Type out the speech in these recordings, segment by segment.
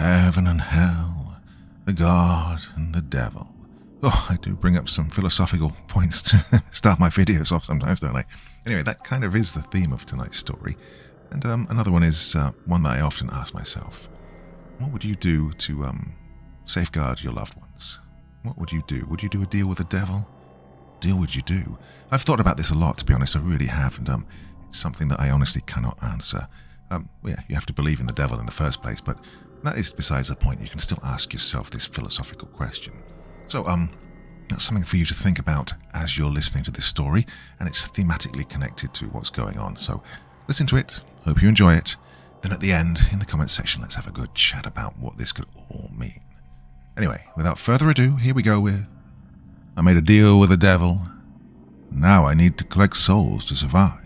heaven and hell, the God and the devil. Oh, I do bring up some philosophical points to start my videos off sometimes, don't I? Anyway, that kind of is the theme of tonight's story. And another one is one that I often ask myself. What would you do to safeguard your loved ones? What would you do? Would you do a deal with the devil? What deal would you do? I've thought about this a lot, to be honest. I really have. And it's something that I honestly cannot answer. Yeah, you have to believe in the devil in the first place, but that is besides the point. You can still ask yourself this philosophical question. So, that's something for you to think about as you're listening to this story, and it's thematically connected to what's going on. So, listen to it. Hope you enjoy it. Then at the end, in the comment section, let's have a good chat about what this could all mean. Anyway, without further ado, here we go with I made a deal with the devil. Now I need to collect souls to survive.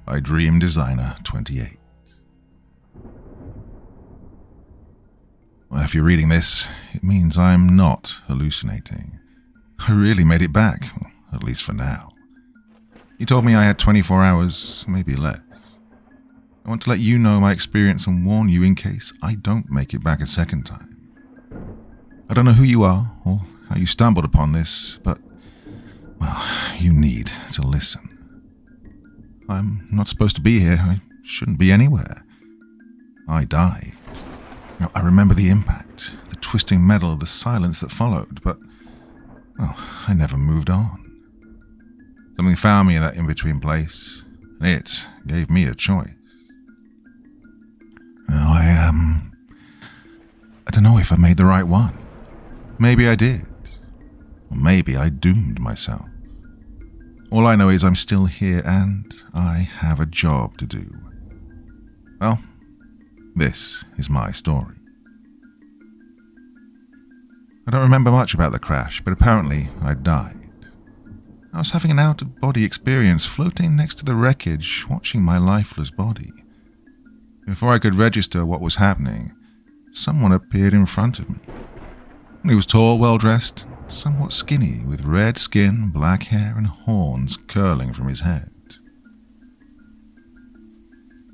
By Dream Designer 28. Well, if you're reading this, it means I'm not hallucinating. I really made it back, at least for now. He told me I had 24 hours, maybe less. I want to let you know my experience and warn you in case I don't make it back a second time. I don't know who you are or how you stumbled upon this, but, well, you need to listen. I'm not supposed to be here. I shouldn't be anywhere. I died. Now, I remember the impact, the twisting metal, the silence that followed, but, well, I never moved on. Something found me in that in-between place, and it gave me a choice. Now, I don't know if I made the right one. Maybe I did. Or maybe I doomed myself. All I know is I'm still here and I have a job to do. Well, this is my story. I don't remember much about the crash, but apparently I died. I was having an out-of-body experience floating next to the wreckage, watching my lifeless body. Before I could register what was happening, someone appeared in front of me. He was tall, well-dressed, somewhat skinny, with red skin, black hair, and horns curling from his head.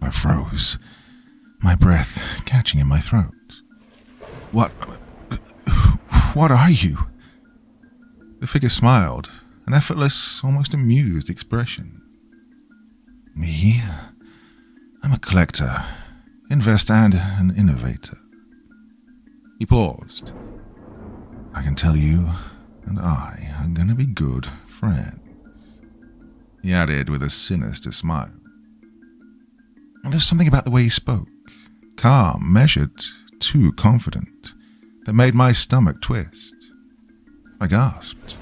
I froze, my breath catching in my throat. What are you? The figure smiled, an effortless, almost amused expression. Me? I'm a collector, investor, and an innovator. He paused. I can tell you and I are going to be good friends, he added with a sinister smile. There's something about the way he spoke, calm, measured, too confident, that made my stomach twist. I gasped.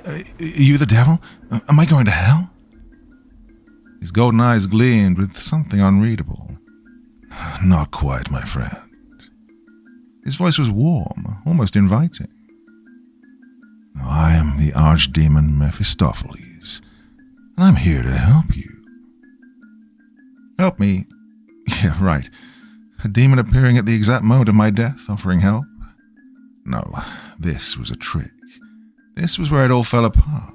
Are you the devil? Am I going to hell? His golden eyes gleamed with something unreadable. Not quite, my friend. His voice was warm, almost inviting. I am the Archdemon Mephistopheles, and I'm here to help you. Help me? Yeah, right. A demon appearing at the exact moment of my death, offering help? No, this was a trick. This was where it all fell apart.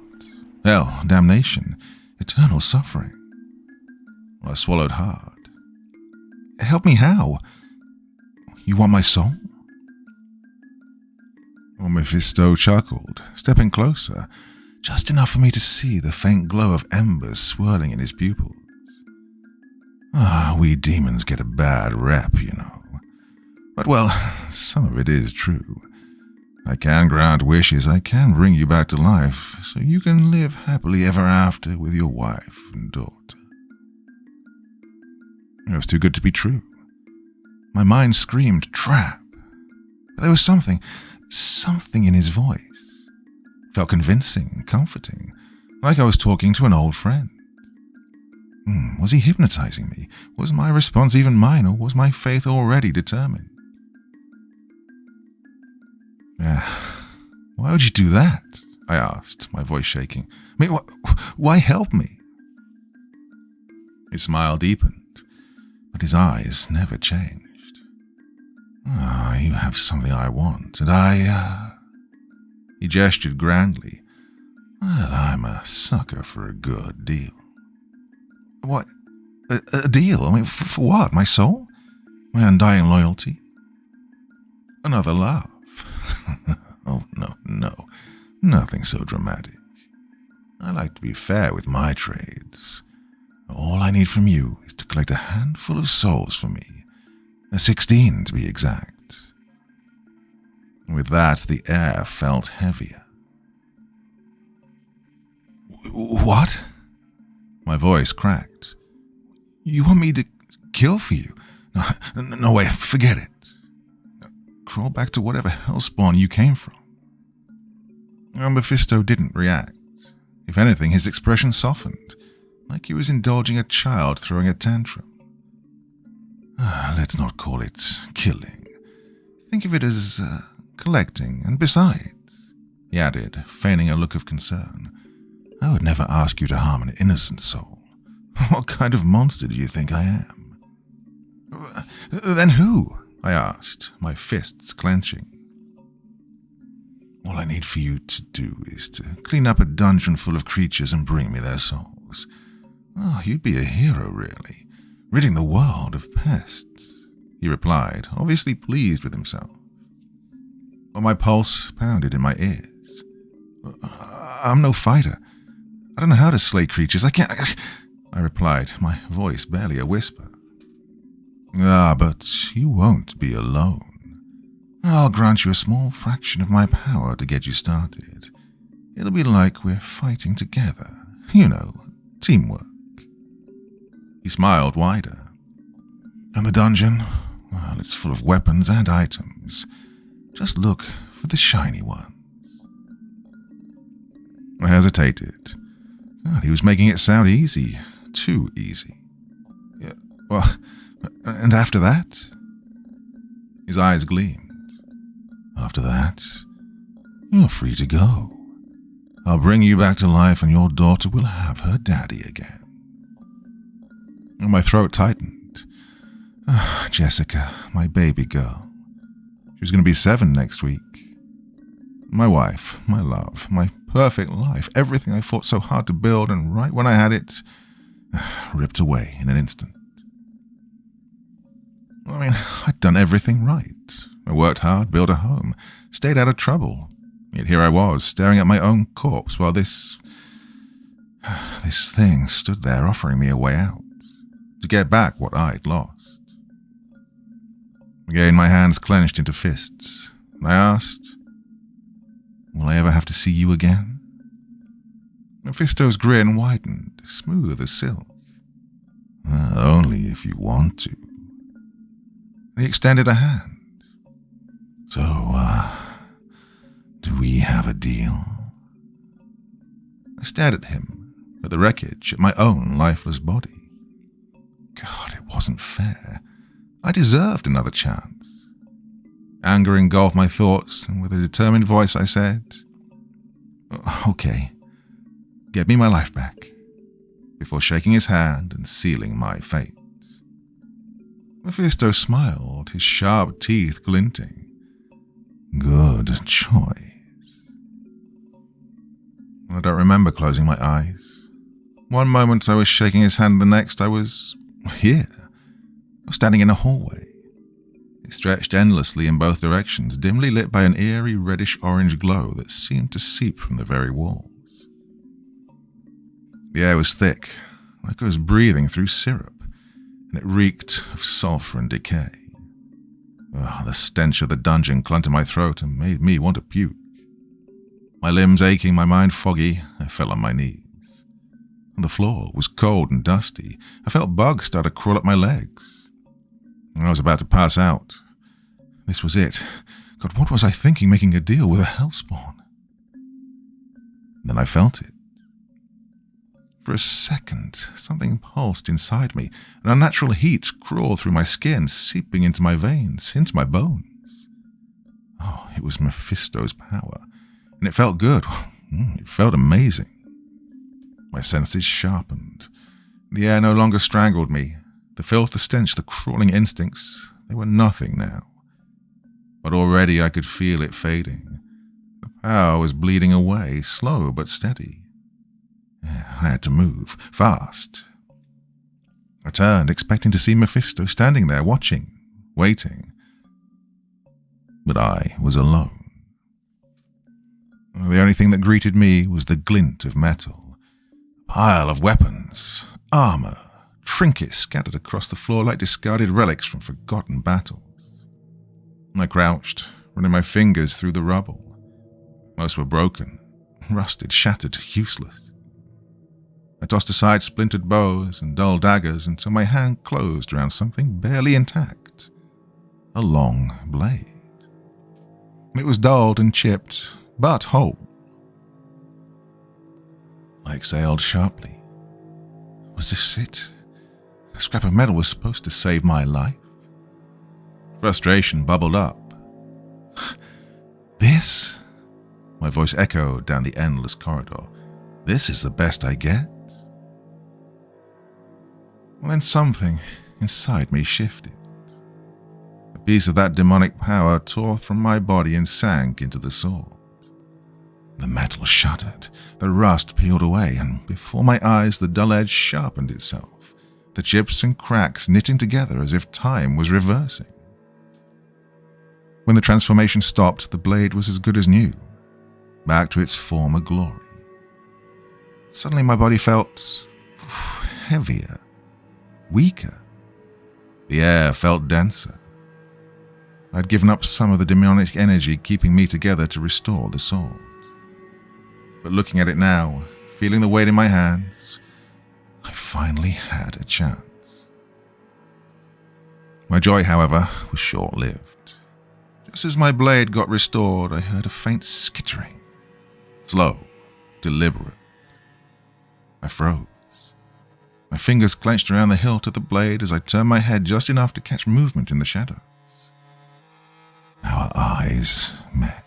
Hell, damnation, eternal suffering. I swallowed hard. Help me how? You want my soul? Well, Mephisto chuckled, stepping closer, just enough for me to see the faint glow of embers swirling in his pupils. We demons get a bad rep, you know. But, well, some of it is true. I can grant wishes, I can bring you back to life, so you can live happily ever after with your wife and daughter. It was too good to be true. My mind screamed, trap. But there was something in his voice. It felt convincing, comforting, like I was talking to an old friend. Was he hypnotizing me? Was my response even mine, or was my faith already determined? Why would you do that? I asked, my voice shaking. I mean, why help me? His smile deepened, but his eyes never changed. You have something I want, and He gestured grandly. Well, I'm a sucker for a good deal. What? A deal? I mean, for what? My soul? My undying loyalty? Another laugh. Oh, no. Nothing so dramatic. I like to be fair with my trades. All I need from you is to collect a handful of souls for me. 16 to be exact. With that, the air felt heavier. What? My voice cracked. You want me to kill for you? No way, forget it. Crawl back to whatever hellspawn you came from. Mephisto didn't react. If anything, his expression softened, like he was indulging a child throwing a tantrum. Let's not call it killing. Think of it as collecting, and besides, he added, feigning a look of concern, I would never ask you to harm an innocent soul. What kind of monster do you think I am? Then who? I asked, my fists clenching. All I need for you to do is to clean up a dungeon full of creatures and bring me their souls. Oh, you'd be a hero, really, ridding the world of pests, he replied, obviously pleased with himself. But my pulse pounded in my ears. I'm no fighter. I don't know how to slay creatures. I can't, I replied, my voice barely a whisper. But you won't be alone. I'll grant you a small fraction of my power to get you started. It'll be like we're fighting together. You know, teamwork. He smiled wider. And the dungeon? Well, it's full of weapons and items. Just look for the shiny ones. I hesitated. God, he was making it sound easy. Too easy. Yeah, well, and after that? His eyes gleamed. After that, you're free to go. I'll bring you back to life and your daughter will have her daddy again. My throat tightened. Jessica, my baby girl. She's going to be 7 next week. My wife, my love, my perfect life, everything I fought so hard to build, and right when I had it, ripped away in an instant. I mean, I'd done everything right. I worked hard, built a home, stayed out of trouble. Yet here I was, staring at my own corpse while this thing stood there offering me a way out, to get back what I'd lost. Again, my hands clenched into fists, and I asked, will I ever have to see you again? Mephisto's grin widened, smooth as silk. Only if you want to. He extended a hand. So, do we have a deal? I stared at him, at the wreckage, at my own lifeless body. God, it wasn't fair. I deserved another chance. Anger engulfed my thoughts, and with a determined voice I said, okay, get me my life back, before shaking his hand and sealing my fate. Mephisto smiled, his sharp teeth glinting. Good choice. I don't remember closing my eyes. One moment I was shaking his hand, the next I was here. I was standing in a hallway. It stretched endlessly in both directions, dimly lit by an eerie reddish-orange glow that seemed to seep from the very walls. The air was thick, like I was breathing through syrup, and it reeked of sulfur and decay. The stench of the dungeon clung to my throat and made me want to puke. My limbs aching, my mind foggy, I fell on my knees. The floor was cold and dusty. I felt bugs start to crawl up my legs. I was about to pass out. This was it. God, what was I thinking, making a deal with a hellspawn? Then I felt it. For a second, something pulsed inside me. An unnatural heat crawled through my skin, seeping into my veins, into my bones. Oh, it was Mephisto's power, and it felt good. It felt amazing. My senses sharpened. The air no longer strangled me. The filth, the stench, the crawling instincts, they were nothing now. But already I could feel it fading. The power was bleeding away, slow but steady. I had to move, fast. I turned, expecting to see Mephisto standing there, watching, waiting. But I was alone. The only thing that greeted me was the glint of metal, a pile of weapons, armor, trinkets scattered across the floor like discarded relics from forgotten battles. I crouched, running my fingers through the rubble. Most were broken, rusted, shattered, useless. I tossed aside splintered bows and dull daggers until my hand closed around something barely intact, a long blade. It was dulled and chipped, but whole. I exhaled sharply. Was this it? A scrap of metal was supposed to save my life? Frustration bubbled up. This? My voice echoed down the endless corridor. This is the best I get? Well, then something inside me shifted. A piece of that demonic power tore from my body and sank into the sword. The metal shuddered, the rust peeled away, and before my eyes the dull edge sharpened itself, the chips and cracks knitting together as if time was reversing. When the transformation stopped, the blade was as good as new, back to its former glory. Suddenly my body felt heavier, weaker. The air felt denser. I'd given up some of the demonic energy keeping me together to restore the sword. But looking at it now, feeling the weight in my hands, I finally had a chance. My joy, however, was short-lived. Just as my blade got restored, I heard a faint skittering. Slow, deliberate. I froze. My fingers clenched around the hilt of the blade as I turned my head just enough to catch movement in the shadows. Our eyes met.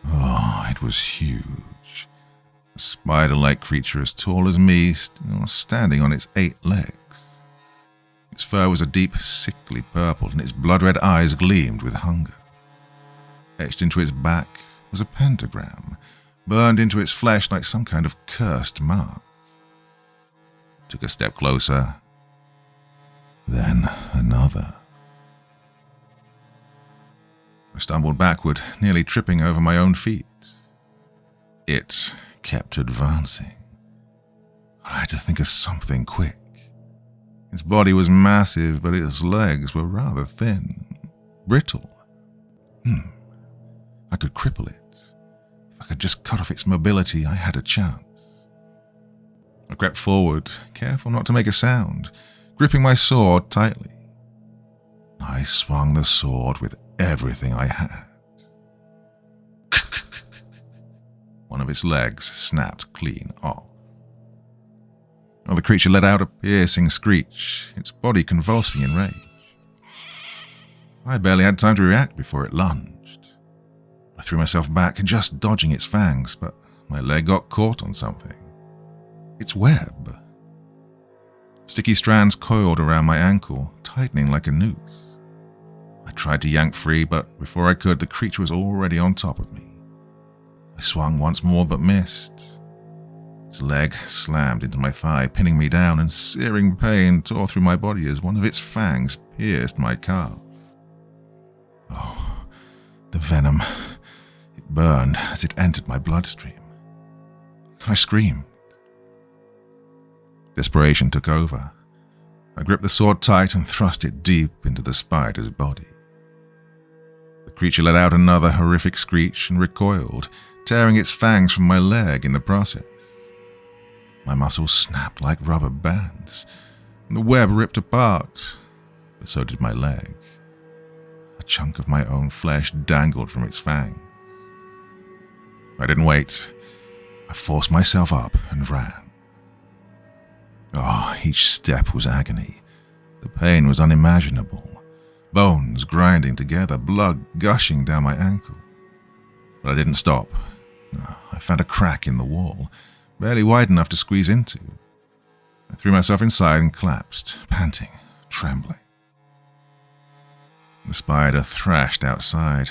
Oh, it was huge. A spider-like creature as tall as me, still standing on its 8 legs. Its fur was a deep, sickly purple, and its blood-red eyes gleamed with hunger. Etched into its back was a pentagram, burned into its flesh like some kind of cursed mark. Took a step closer, then another. I stumbled backward, nearly tripping over my own feet. It kept advancing. I had to think of something quick. Its body was massive, but its legs were rather thin, brittle. I could cripple it. If I could just cut off its mobility, I had a chance. I crept forward, careful not to make a sound, gripping my sword tightly. I swung the sword with everything I had. One of its legs snapped clean off. The creature let out a piercing screech, its body convulsing in rage. I barely had time to react before it lunged. I threw myself back, just dodging its fangs, but my leg got caught on something. Its web. Sticky strands coiled around my ankle, tightening like a noose. I tried to yank free, but before I could, the creature was already on top of me. I swung once more, but missed. Its leg slammed into my thigh, pinning me down, and searing pain tore through my body as one of its fangs pierced my calf. Oh, the venom. It burned as it entered my bloodstream. I screamed. Desperation took over. I gripped the sword tight and thrust it deep into the spider's body. The creature let out another horrific screech and recoiled, tearing its fangs from my leg in the process. My muscles snapped like rubber bands, and the web ripped apart, but so did my leg. A chunk of my own flesh dangled from its fangs. I didn't wait. I forced myself up and ran. Oh, each step was agony. The pain was unimaginable. Bones grinding together, blood gushing down my ankle. But I didn't stop. No, I found a crack in the wall, barely wide enough to squeeze into. I threw myself inside and collapsed, panting, trembling. The spider thrashed outside.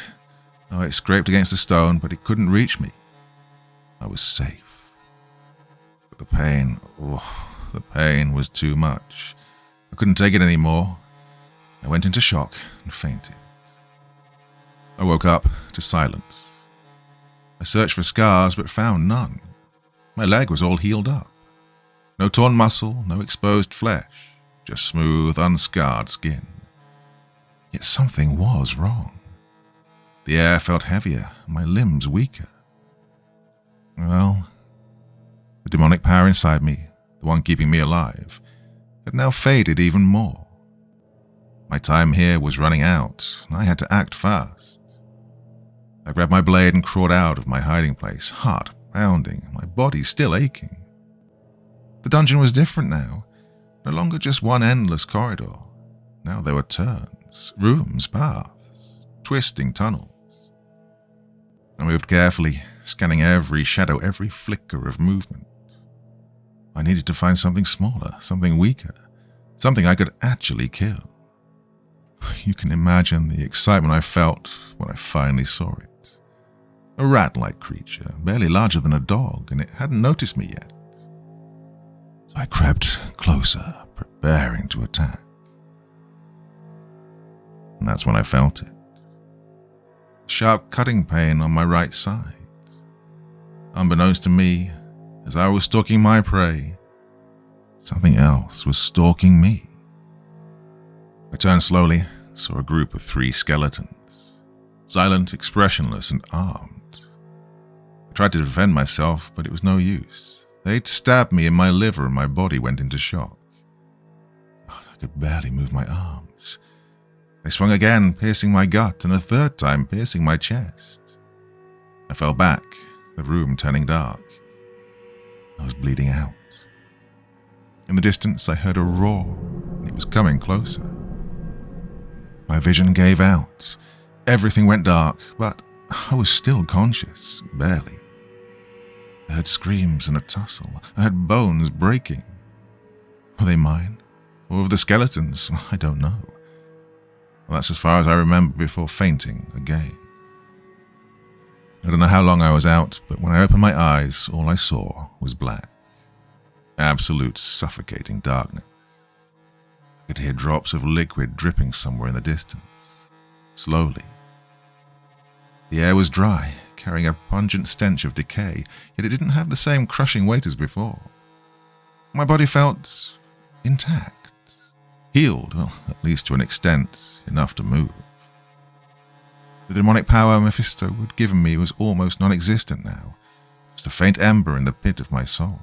Oh, it scraped against the stone, but it couldn't reach me. I was safe. But the pain was too much. I couldn't take it anymore. I went into shock and fainted. I woke up to silence. I searched for scars but found none. My leg was all healed up. No torn muscle, no exposed flesh, just smooth, unscarred skin. Yet something was wrong. The air felt heavier, my limbs weaker. Well, the demonic power inside me, the one keeping me alive, had now faded even more. My time here was running out, and I had to act fast. I grabbed my blade and crawled out of my hiding place, heart pounding, my body still aching. The dungeon was different now, no longer just one endless corridor. Now there were turns, rooms, paths, twisting tunnels. I moved carefully, scanning every shadow, every flicker of movement. I needed to find something smaller, something weaker, something I could actually kill. You can imagine the excitement I felt when I finally saw it. A rat-like creature, barely larger than a dog, and it hadn't noticed me yet. So I crept closer, preparing to attack. And that's when I felt it. A sharp cutting pain on my right side. Unbeknownst to me, as I was stalking my prey, something else was stalking me. I turned slowly, saw a group of 3 skeletons, silent, expressionless, and armed. I tried to defend myself, but it was no use. They'd stabbed me in my liver and my body went into shock. I could barely move my arms. They swung again, piercing my gut, and a third time piercing my chest. I fell back, the room turning dark. I was bleeding out. In the distance, I heard a roar, and it was coming closer. My vision gave out. Everything went dark, but I was still conscious, barely. I heard screams and a tussle. I heard bones breaking. Were they mine? Or of the skeletons? I don't know. Well, that's as far as I remember before fainting again. I don't know how long I was out, but when I opened my eyes, all I saw was black. Absolute suffocating darkness. I could hear drops of liquid dripping somewhere in the distance. Slowly. The air was dry, carrying a pungent stench of decay, yet it didn't have the same crushing weight as before. My body felt intact, healed, well, at least to an extent, enough to move. The demonic power Mephisto had given me was almost non-existent now, just a faint ember in the pit of my soul.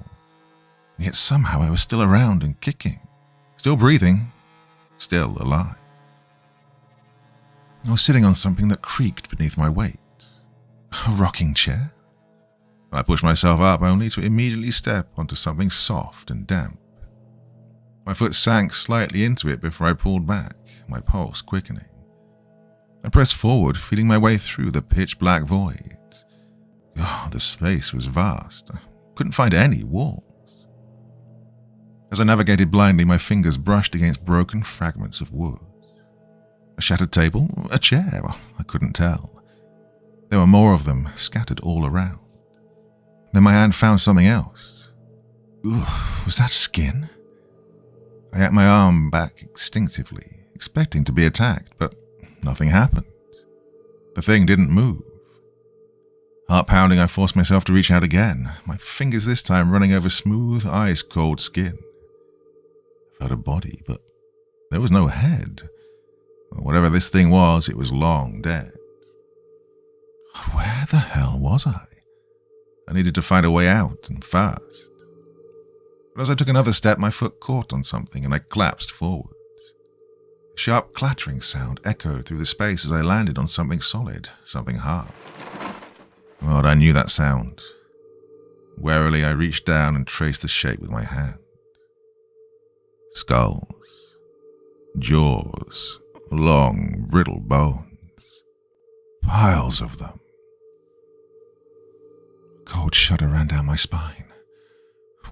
And yet somehow I was still around and kicking, still breathing, still alive. I was sitting on something that creaked beneath my weight. A rocking chair? I pushed myself up only to immediately step onto something soft and damp. My foot sank slightly into it before I pulled back, my pulse quickening. I pressed forward, feeling my way through the pitch-black void. Oh, the space was vast. I couldn't find any walls. As I navigated blindly, my fingers brushed against broken fragments of wood. A shattered table? A chair? I couldn't tell. There were more of them, scattered all around. Then my hand found something else. Ooh, was that skin? I yanked my arm back instinctively, expecting to be attacked, but nothing happened. The thing didn't move. Heart pounding, I forced myself to reach out again, my fingers this time running over smooth, ice-cold skin. I felt a body, but there was no head. Whatever this thing was, it was long dead. Where the hell was I? I needed to find a way out, and fast. But as I took another step, my foot caught on something, and I collapsed forward. A sharp clattering sound echoed through the space as I landed on something solid, something hard. God, I knew that sound. Warily, I reached down and traced the shape with my hand. Skulls. Jaws. Long, brittle bones. Piles of them. A cold shudder ran down my spine.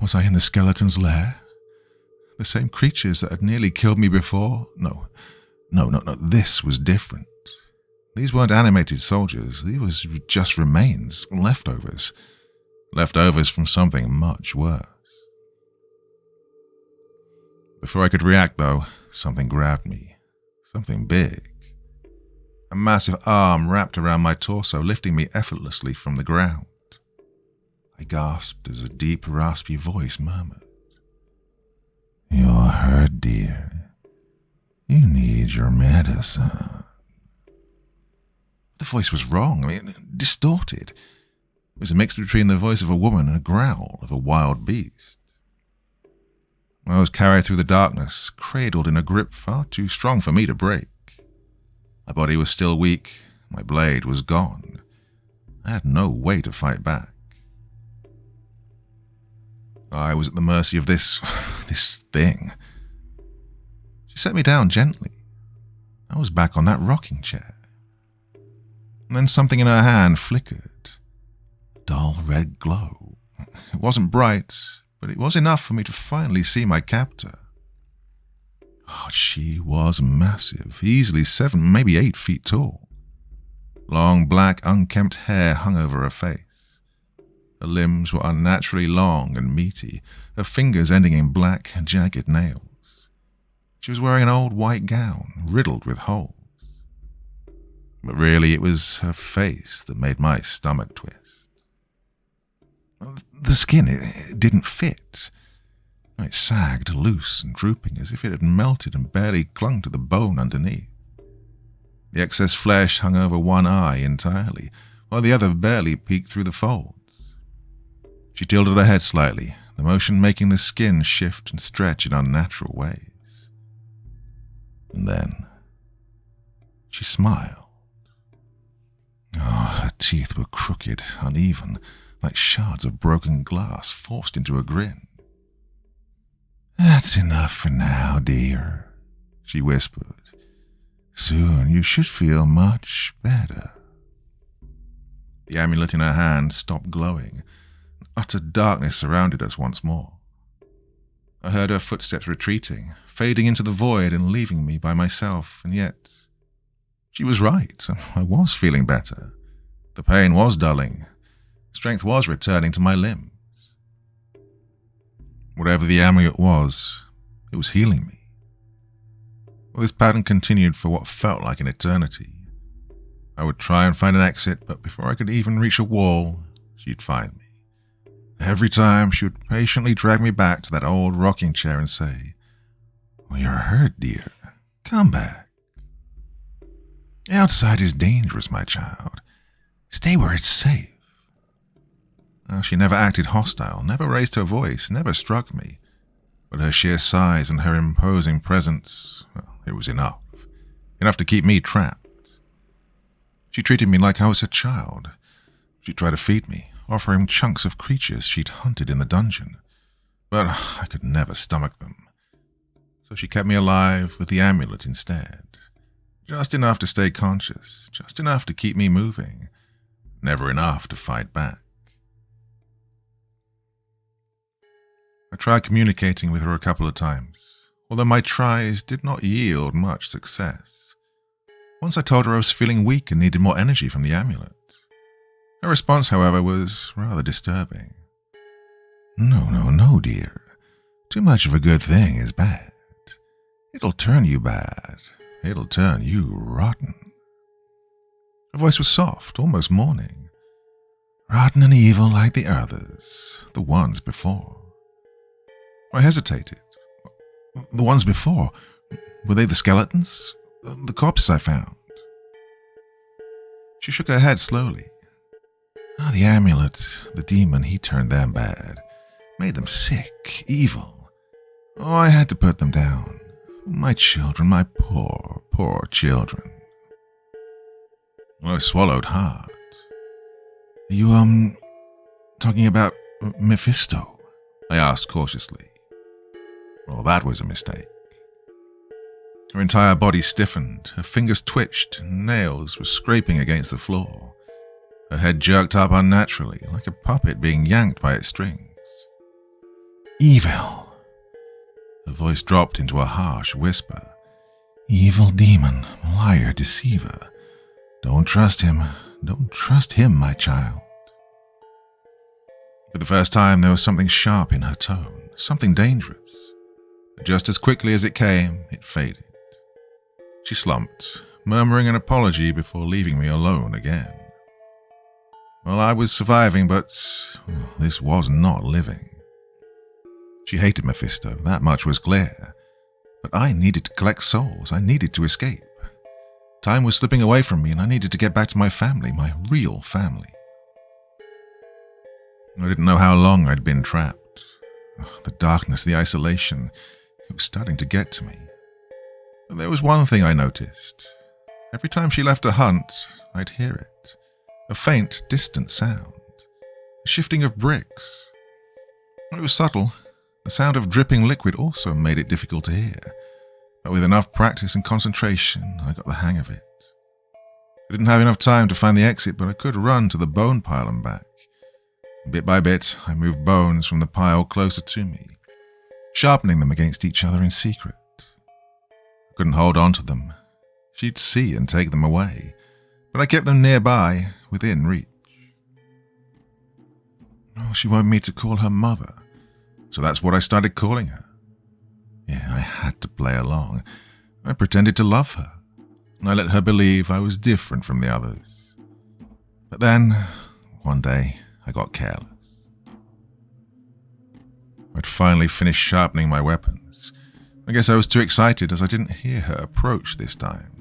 Was I in the skeleton's lair? The same creatures that had nearly killed me before? No. This was different. These weren't animated soldiers. These were just remains, leftovers. Leftovers from something much worse. Before I could react, though, something grabbed me. something big. A massive arm wrapped around my torso, lifting me effortlessly from the ground. I gasped as a deep, raspy voice murmured, "You're hurt, dear. You need your medicine." The voice was wrong, distorted. It was a mix between the voice of a woman and a growl of a wild beast. I was carried through the darkness, cradled in a grip far too strong for me to break. My body was still weak, my blade was gone. I had no way to fight back. I was at the mercy of this thing. She set me down gently. I was back on that rocking chair. And then something in her hand flickered. A dull red glow. It wasn't bright, but it was enough for me to finally see my captor. Oh, she was massive, easily 7, maybe 8 feet tall. Long, black, unkempt hair hung over her face. Her limbs were unnaturally long and meaty, her fingers ending in black, jagged nails. She was wearing an old white gown, riddled with holes. But really, it was her face that made my stomach twist. The skin, it didn't fit. It sagged loose and drooping as if it had melted and barely clung to the bone underneath. The excess flesh hung over one eye entirely, while the other barely peeked through the folds. She tilted her head slightly, the motion making the skin shift and stretch in unnatural ways. And then she smiled. Oh, her teeth were crooked, uneven, like shards of broken glass forced into a grin. "That's enough for now, dear," she whispered. "Soon you should feel much better." The amulet in her hand stopped glowing. Utter darkness surrounded us once more. I heard her footsteps retreating, fading into the void and leaving me by myself, and yet she was right. I was feeling better. The pain was dulling. Strength was returning to my limbs. Whatever the amulet was, it was healing me. Well, this pattern continued for what felt like an eternity. I would try and find an exit, but before I could even reach a wall, she'd find me. Every time, she would patiently drag me back to that old rocking chair and say, "Well, you're hurt, dear. Come back. Outside is dangerous, my child. Stay where it's safe." She never acted hostile, never raised her voice, never struck me. But her sheer size and her imposing presence, well, it was enough. Enough to keep me trapped. She treated me like I was a child. She tried to feed me, offering chunks of creatures she'd hunted in the dungeon. But I could never stomach them. So she kept me alive with the amulet instead. Just enough to stay conscious, just enough to keep me moving. Never enough to fight back. I tried communicating with her a couple of times, although my tries did not yield much success. Once I told her I was feeling weak and needed more energy from the amulet. Her response, however, was rather disturbing. No, dear. Too much of a good thing is bad. It'll turn you bad. It'll turn you rotten. Her voice was soft, almost mourning. Rotten and evil like the others, the ones before. I hesitated. The ones before? Were they the skeletons? The corpses I found? She shook her head slowly. The amulet, the demon, he turned them bad. Made them sick, evil. I had to put them down. My children, my poor children. I swallowed hard. Are you, talking about Mephisto? I asked cautiously. Well, that was a mistake. Her entire body stiffened, her fingers twitched, and nails were scraping against the floor. Her head jerked up unnaturally, like a puppet being yanked by its strings. Evil. Her voice dropped into a harsh whisper. Evil demon, liar, deceiver. Don't trust him. Don't trust him, my child. For the first time, there was something sharp in her tone, something dangerous. But just as quickly as it came, it faded. She slumped, murmuring an apology before leaving me alone again. Well, I was surviving, but this was not living. She hated Mephisto, that much was clear. But I needed to collect souls, I needed to escape. Time was slipping away from me and I needed to get back to my family, my real family. I didn't know how long I'd been trapped. The darkness, the isolation, it was starting to get to me. But there was one thing I noticed. Every time she left a hunt, I'd hear it. A faint, distant sound. The shifting of bricks. It was subtle. The sound of dripping liquid also made it difficult to hear. But with enough practice and concentration, I got the hang of it. I didn't have enough time to find the exit, but I could run to the bone pile and back. Bit by bit, I moved bones from the pile closer to me, sharpening them against each other in secret. I couldn't hold on to them. She'd see and take them away, but I kept them nearby, within reach. Oh, she wanted me to call her mother, so that's what I started calling her. Yeah, I had to play along. I pretended to love her, and I let her believe I was different from the others. But then, one day, I got careless. I'd finally finished sharpening my weapons. I guess I was too excited as I didn't hear her approach this time.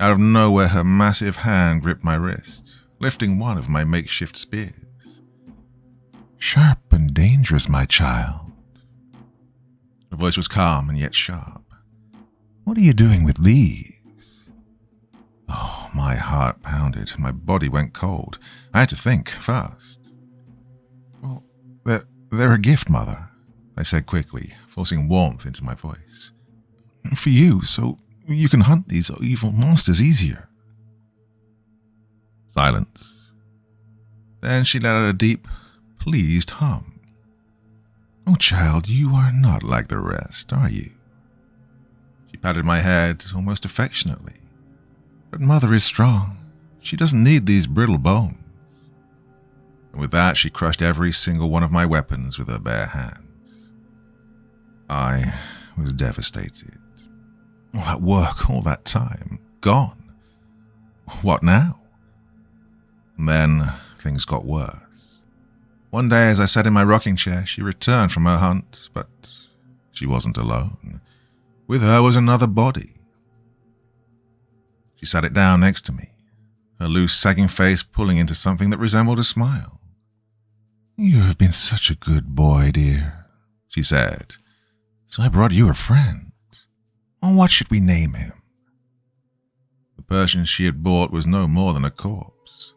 Out of nowhere, her massive hand gripped my wrist, lifting one of my makeshift spears. "Sharp and dangerous, my child." Her voice was calm and yet sharp. "What are you doing with these?" Oh, my heart pounded. My body went cold. I had to think fast. "Well, they're a gift, Mother," I said quickly, forcing warmth into my voice. "For you, so you can hunt these evil monsters easier." Silence. Then she let out a deep, pleased hum. "Oh, child, you are not like the rest, are you?" She patted my head almost affectionately. "But Mother is strong. She doesn't need these brittle bones." And with that, she crushed every single one of my weapons with her bare hands. I was devastated. All that work, all that time, gone. What now? And then things got worse. One day, as I sat in my rocking chair, she returned from her hunt, but she wasn't alone. With her was another body. She sat it down next to me, her loose, sagging face pulling into something that resembled a smile. "You have been such a good boy, dear," she said, "so I brought you a friend. What should we name him?" The Persian she had bought was no more than a corpse,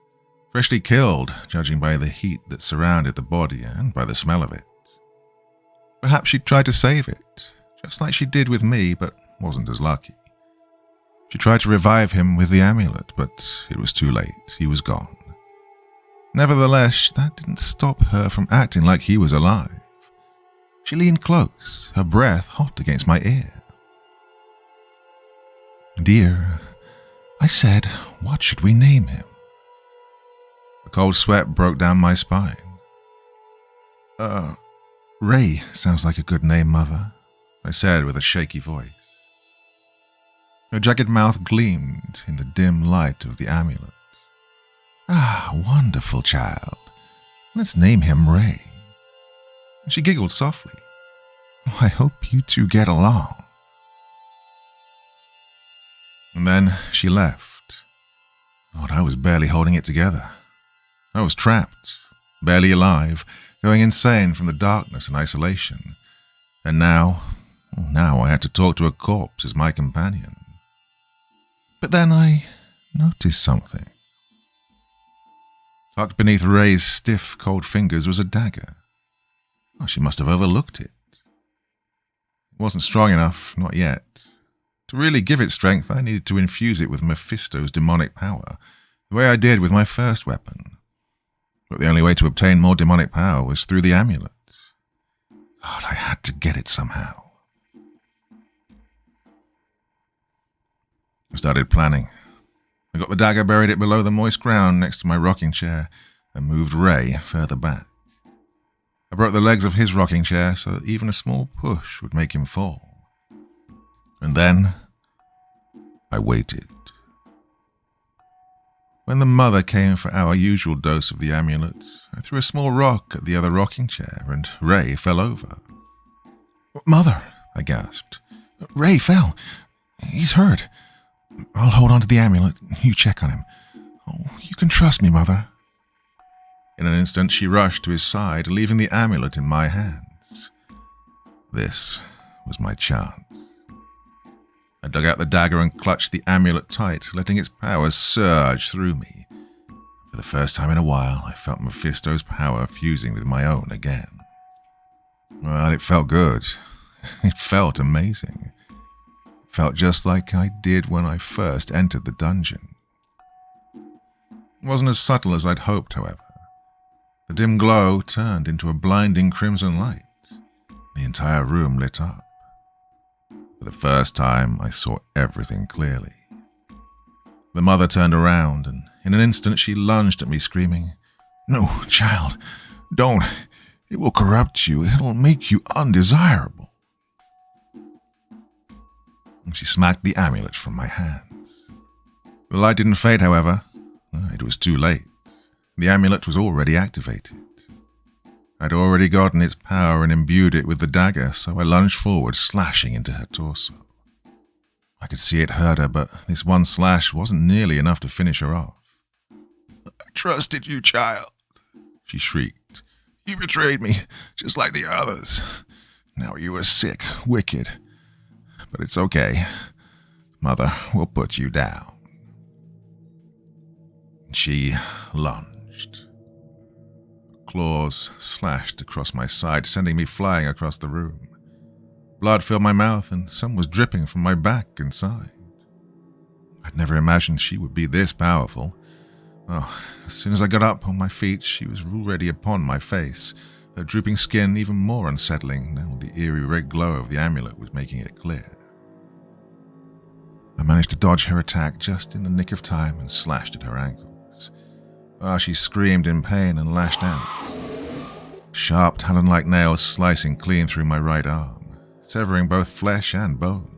freshly killed, judging by the heat that surrounded the body and by the smell of it. Perhaps she'd tried to save it, just like she did with me, but wasn't as lucky. She tried to revive him with the amulet, but it was too late. He was gone. Nevertheless, that didn't stop her from acting like he was alive. She leaned close, her breath hot against my ear. "Dear," I said, "what should we name him?" A cold sweat broke down my spine. Ray sounds like a good name, Mother," I said with a shaky voice. Her jagged mouth gleamed in the dim light of the amulet. "Ah, wonderful child. Let's name him Ray." She giggled softly. "I hope you two get along." And then she left. God, I was barely holding it together. I was trapped, barely alive, going insane from the darkness and isolation. And now I had to talk to a corpse as my companion. But then I noticed something. Tucked beneath Ray's stiff, cold fingers was a dagger. Oh, she must have overlooked it. It wasn't strong enough, not yet. To really give it strength, I needed to infuse it with Mephisto's demonic power, the way I did with my first weapon. But the only way to obtain more demonic power was through the amulet. God, I had to get it somehow. I started planning. I got the dagger, buried it below the moist ground next to my rocking chair, and moved Ray further back. I broke the legs of his rocking chair so that even a small push would make him fall. And then I waited. When the mother came for our usual dose of the amulet, I threw a small rock at the other rocking chair, and Ray fell over. "Mother," I gasped. "Ray fell. He's hurt. I'll hold on to the amulet. You check on him. Oh, you can trust me, Mother." In an instant, she rushed to his side, leaving the amulet in my hands. This was my chance. I dug out the dagger and clutched the amulet tight, letting its power surge through me. For the first time in a while, I felt Mephisto's power fusing with my own again. Well, it felt good. It felt amazing. It felt just like I did when I first entered the dungeon. It wasn't as subtle as I'd hoped, however. The dim glow turned into a blinding crimson light. The entire room lit up. For the first time, I saw everything clearly. The mother turned around, and in an instant she lunged at me, screaming, "No, child, don't. It will corrupt you. It'll make you undesirable." And she smacked the amulet from my hands. The light didn't fade, however. It was too late. The amulet was already activated. I'd already gotten its power and imbued it with the dagger, so I lunged forward, slashing into her torso. I could see it hurt her, but this one slash wasn't nearly enough to finish her off. "I trusted you, child," she shrieked. "You betrayed me, just like the others. Now you are sick, wicked. But it's okay. Mother will put you down." She lunged. Claws slashed across my side, sending me flying across the room. Blood filled my mouth, and some was dripping from my back and side. I'd never imagined she would be this powerful. Oh, as soon as I got up on my feet, she was already upon my face, her drooping skin even more unsettling now the eerie red glow of the amulet was making it clear. I managed to dodge her attack just in the nick of time and slashed at her ankles. She screamed in pain and lashed out. Sharp, talon-like nails slicing clean through my right arm, severing both flesh and bone.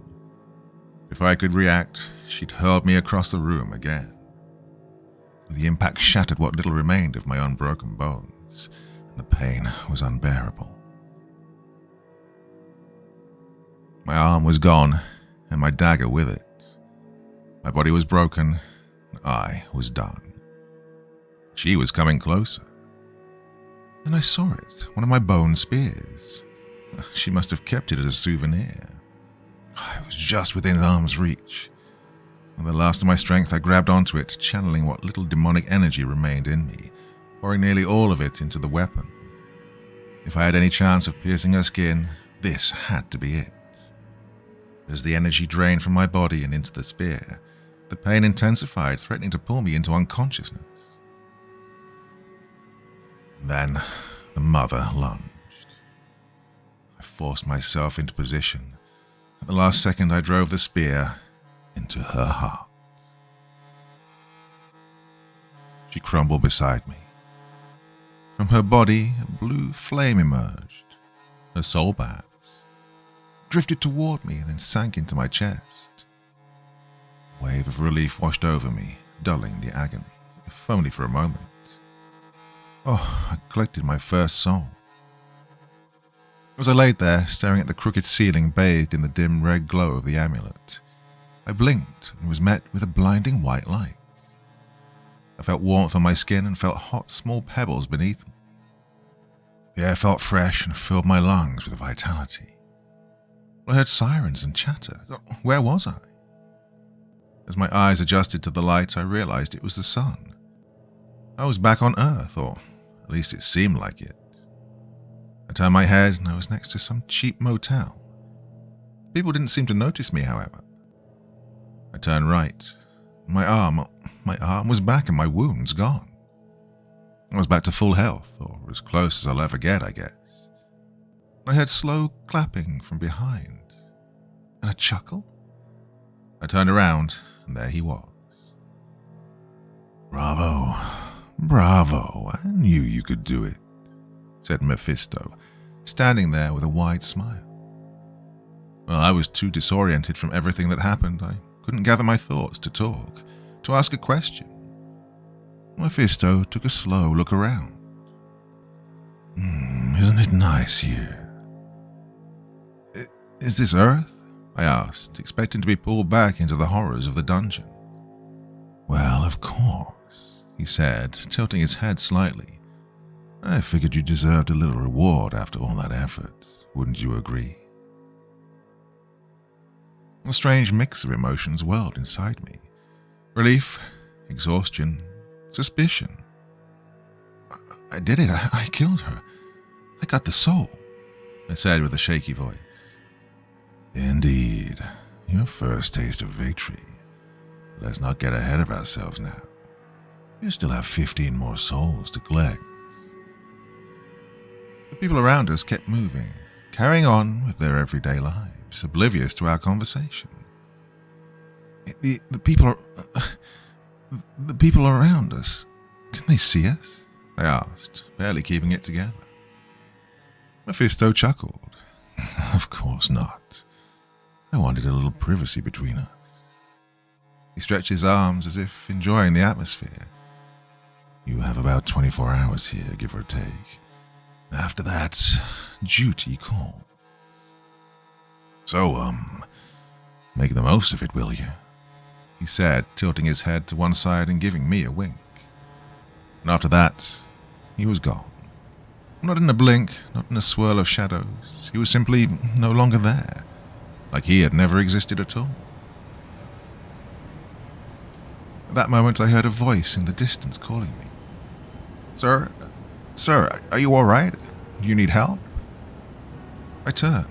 Before I could react, she'd hurled me across the room again. The impact shattered what little remained of my unbroken bones, and the pain was unbearable. My arm was gone, and my dagger with it. My body was broken, and I was done. She was coming closer. Then I saw it, one of my bone spears. She must have kept it as a souvenir. It was just within arm's reach. With the last of my strength, I grabbed onto it, channeling what little demonic energy remained in me, pouring nearly all of it into the weapon. If I had any chance of piercing her skin, this had to be it. As the energy drained from my body and into the spear, the pain intensified, threatening to pull me into unconsciousness. Then the mother lunged. I forced myself into position. At the last second, I drove the spear into her heart. She crumbled beside me. From her body, a blue flame emerged. Her soul, perhaps, drifted toward me and then sank into my chest. A wave of relief washed over me, dulling the agony, if only for a moment. I collected my first soul. As I laid there, staring at the crooked ceiling bathed in the dim red glow of the amulet, I blinked and was met with a blinding white light. I felt warmth on my skin and felt hot, small pebbles beneath me. The air felt fresh and filled my lungs with vitality. I heard sirens and chatter. Where was I? As my eyes adjusted to the light, I realized it was the sun. I was back on Earth, or at least it seemed like it. I turned my head and I was next to some cheap motel. People didn't seem to notice me, however. I turned right. My arm was back and my wounds gone. I was back to full health, or as close as I'll ever get, I guess. I heard slow clapping from behind. And a chuckle? I turned around, and there he was. "Bravo, bravo, I knew you could do it," said Mephisto, standing there with a wide smile. Well, I was too disoriented from everything that happened, I couldn't gather my thoughts to talk, to ask a question. Mephisto took a slow look around. Isn't it nice here? Is this Earth? I asked, expecting to be pulled back into the horrors of the dungeon. Well, of course, he said, tilting his head slightly. I figured you deserved a little reward after all that effort. Wouldn't you agree? A strange mix of emotions welled inside me. Relief, exhaustion, suspicion. I did it. I killed her. I got the soul, I said with a shaky voice. Indeed, your first taste of victory. Let's not get ahead of ourselves now. You still have 15 more souls to collect. The people around us kept moving, carrying on with their everyday lives, oblivious to our conversation. The people around us, can they see us? I asked, barely keeping it together. Mephisto chuckled. Of course not. I wanted a little privacy between us. He stretched his arms as if enjoying the atmosphere. You have about 24 hours here, give or take. After that, duty calls. So, make the most of it, will you? He said, tilting his head to one side and giving me a wink. And after that, he was gone. Not in a blink, not in a swirl of shadows. He was simply no longer there, like he had never existed at all. At that moment, I heard a voice in the distance calling me. Sir, are you all right? Do you need help? I turned.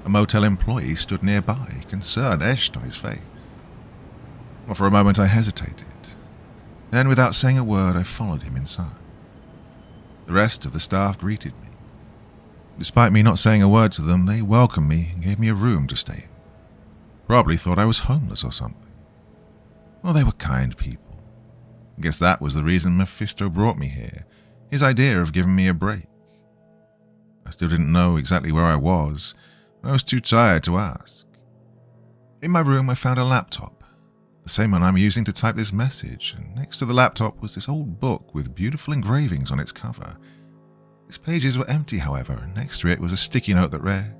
A motel employee stood nearby, concern etched on his face. Well, for a moment I hesitated. Then, without saying a word, I followed him inside. The rest of the staff greeted me. Despite me not saying a word to them, they welcomed me and gave me a room to stay in. Probably thought I was homeless or something. Well, they were kind people. I guess that was the reason Mephisto brought me here, his idea of giving me a break. I still didn't know exactly where I was. I was too tired to ask. In my room, I found a laptop, the same one I'm using to type this message, and next to the laptop was this old book with beautiful engravings on its cover. Its pages were empty, however, and next to it was a sticky note that read,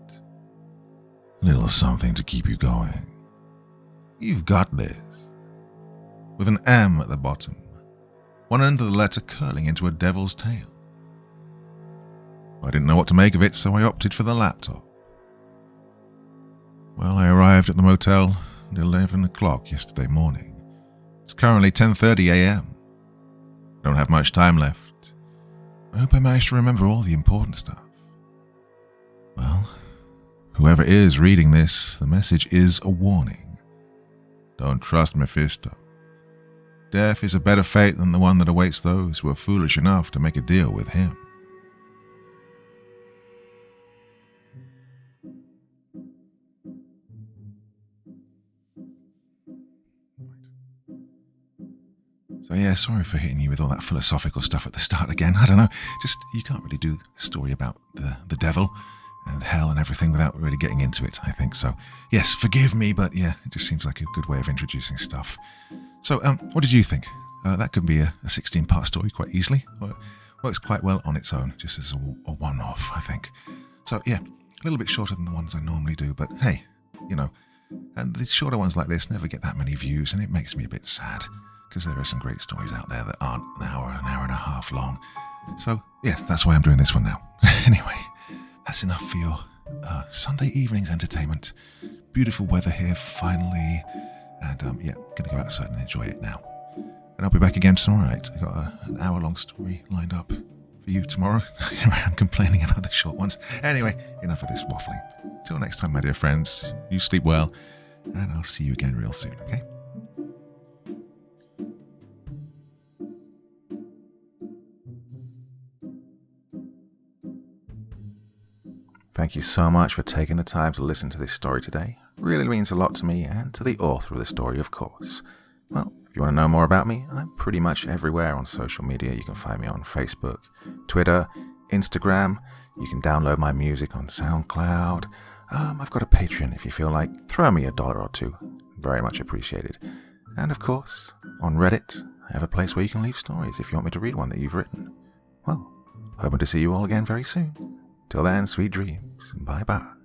"Little something to keep you going. You've got this." With an M at the bottom, one end of the letter curling into a devil's tail. I didn't know what to make of it, so I opted for the laptop. Well, I arrived at the motel at 11 o'clock yesterday morning. It's currently 10:30 a.m. I don't have much time left. I hope I managed to remember all the important stuff. Well, whoever is reading this, the message is a warning. Don't trust Mephisto. Death is a better fate than the one that awaits those who are foolish enough to make a deal with him. So yeah, sorry for hitting you with all that philosophical stuff at the start again. I don't know, just you can't really do a story about the devil and hell and everything without really getting into it, I think. So yes, forgive me, but yeah, it just seems like a good way of introducing stuff. So what did you think? That could be a 16-part story quite easily. Works quite well on its own, just as a one-off, I think. So yeah, a little bit shorter than the ones I normally do, but hey, you know, and the shorter ones like this never get that many views, and it makes me a bit sad, because there are some great stories out there that aren't an hour and a half long. So yes, that's why I'm doing this one now. Anyway, that's enough for your Sunday evening's entertainment. Beautiful weather here, finally. And yeah, going to go outside and enjoy it now. And I'll be back again tomorrow night. I've got an hour-long story lined up for you tomorrow. Here I am complaining about the short ones. Anyway, enough of this waffling. Till next time, my dear friends, you sleep well, and I'll see you again real soon, okay? Thank you so much for taking the time to listen to this story today. Really means a lot to me and to the author of the story, of course. Well, if you want to know more about me, I'm pretty much everywhere on social media. You can find me on Facebook, Twitter, Instagram. You can download my music on SoundCloud. I've got a Patreon if you feel like. Throw me $1 or $2. Very much appreciated. And of course, on Reddit, I have a place where you can leave stories if you want me to read one that you've written. Well, hoping to see you all again very soon. Till then, sweet dreams. Bye-bye.